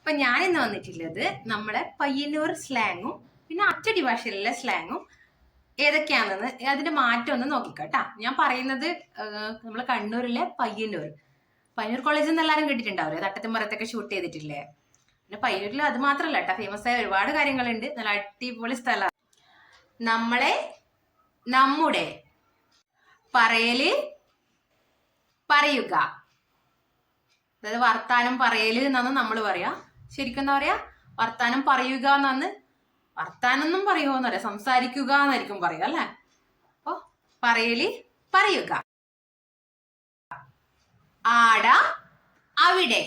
അപ്പൊ ഞാൻ ഇന്ന് വന്നിട്ടുള്ളത് നമ്മുടെ പയ്യന്നൂർ സ്ലാങ്ങും പിന്നെ അച്ചടി ഭാഷയിലുള്ള സ്ലാങ്ങും ഏതൊക്കെയാണെന്ന് അതിന്റെ മാറ്റം ഒന്ന് നോക്കിക്കോട്ടാ. ഞാൻ പറയുന്നത് നമ്മളെ കണ്ണൂരിലെ പയ്യന്നൂർ കോളേജിൽ നിന്ന് എല്ലാവരും കേട്ടിട്ടുണ്ടാവില്ലേ, തട്ടത്തും മറത്തൊക്കെ ഷൂട്ട് ചെയ്തിട്ടില്ലേ. പിന്നെ പയ്യന്നൂരിൽ അത് മാത്രമല്ല കേട്ടാ, ഫേമസ് ആയ ഒരുപാട് കാര്യങ്ങളുണ്ട്. നല്ല അടിപൊളി സ്ഥലമാണ്. നമ്മളെ, നമ്മുടെ, പറയല്, പറയുക, അതായത് വർത്താനം പറയല് എന്നാണ് നമ്മൾ പറയാ. ശരിക്കും എന്താ പറയാ, വർത്താനം പറയുക എന്നാണ്. വർത്താനം ഒന്നും പറയുമോന്ന് പറയാം, സംസാരിക്കുക എന്നായിരിക്കും പറയുക അല്ലെ. അപ്പൊ പറയല്, പറയുക. ആട, അവിടെ,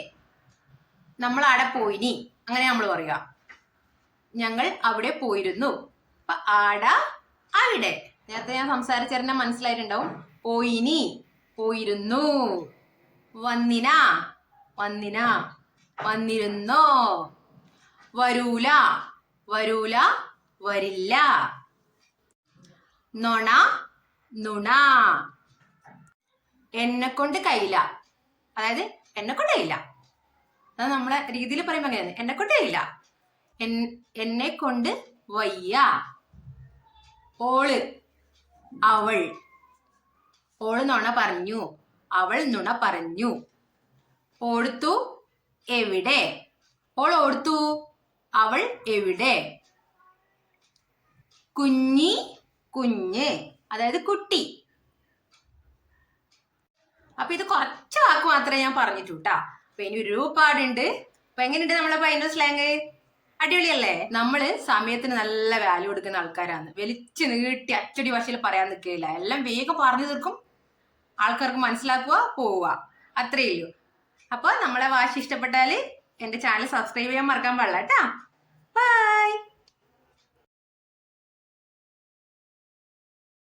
നമ്മൾ ആടെ പോയിനി, അങ്ങനെ നമ്മൾ പറയുക. ഞങ്ങൾ അവിടെ പോയിരുന്നു. അപ്പൊ ആട, അവിടെ. നേരത്തെ ഞാൻ സംസാരിച്ചറിഞ്ഞ മനസ്സിലായിട്ടുണ്ടാവും. പോയിനി, പോയിരുന്നു. വന്നിന, വന്നിന, വന്നിരുന്നോ. വരൂല, വരൂല, വരില്ല. നൊണ, നുണ. എന്നെ കൊണ്ട് കഴിയില്ല, അതായത് എന്നെ കൊണ്ട് കഴിയില്ല. അത് നമ്മളെ രീതിയിൽ പറയുമ്പോ അങ്ങനെയാണ്, എന്നെ കൊണ്ട് കഴിയില്ല. എന്നെ കൊണ്ട് വയ്യ. ഓള്, അവൾ. ഓള് നുണ പറഞ്ഞു, അവൾ നുണ പറഞ്ഞു. ഓടുത്തു, എവിടെ. ഓൾ ഓടുത്തു, അവൾ എവിടെ. കുഞ്ഞി, കുഞ്ഞ്, അതായത് കുട്ടി. അപ്പൊ ഇത് കുറച്ച് വാക്ക് മാത്രമേ ഞാൻ പറഞ്ഞിട്ടുട്ടാ. അപ്പൊ ഇനി ഒരുപാടുണ്ട്. അപ്പൊ എങ്ങനെയുണ്ട് നമ്മളെ പയ്യന്നൂർ സ്ലാങ്? അടിപൊളിയല്ലേ? നമ്മള് സമയത്തിന് നല്ല വാല്യൂ കൊടുക്കുന്ന ആൾക്കാരാണ്. വലിച്ചു നീട്ടി അച്ചടി ഭാഷയിൽ പറയാൻ നിൽക്കുകയില്ല. എല്ലാം വേഗം പറഞ്ഞു തീർക്കും, ആൾക്കാർക്ക് മനസ്സിലാക്കുക, പോവുക, അത്രയേ ഉള്ളൂ. അപ്പൊ നമ്മളെ ഭാഷ ഇഷ്ടപ്പെട്ടാല് എന്റെ ചാനൽ സബ്സ്ക്രൈബ് ചെയ്യാൻ മറക്കാൻ പാടില്ല കേട്ടാ.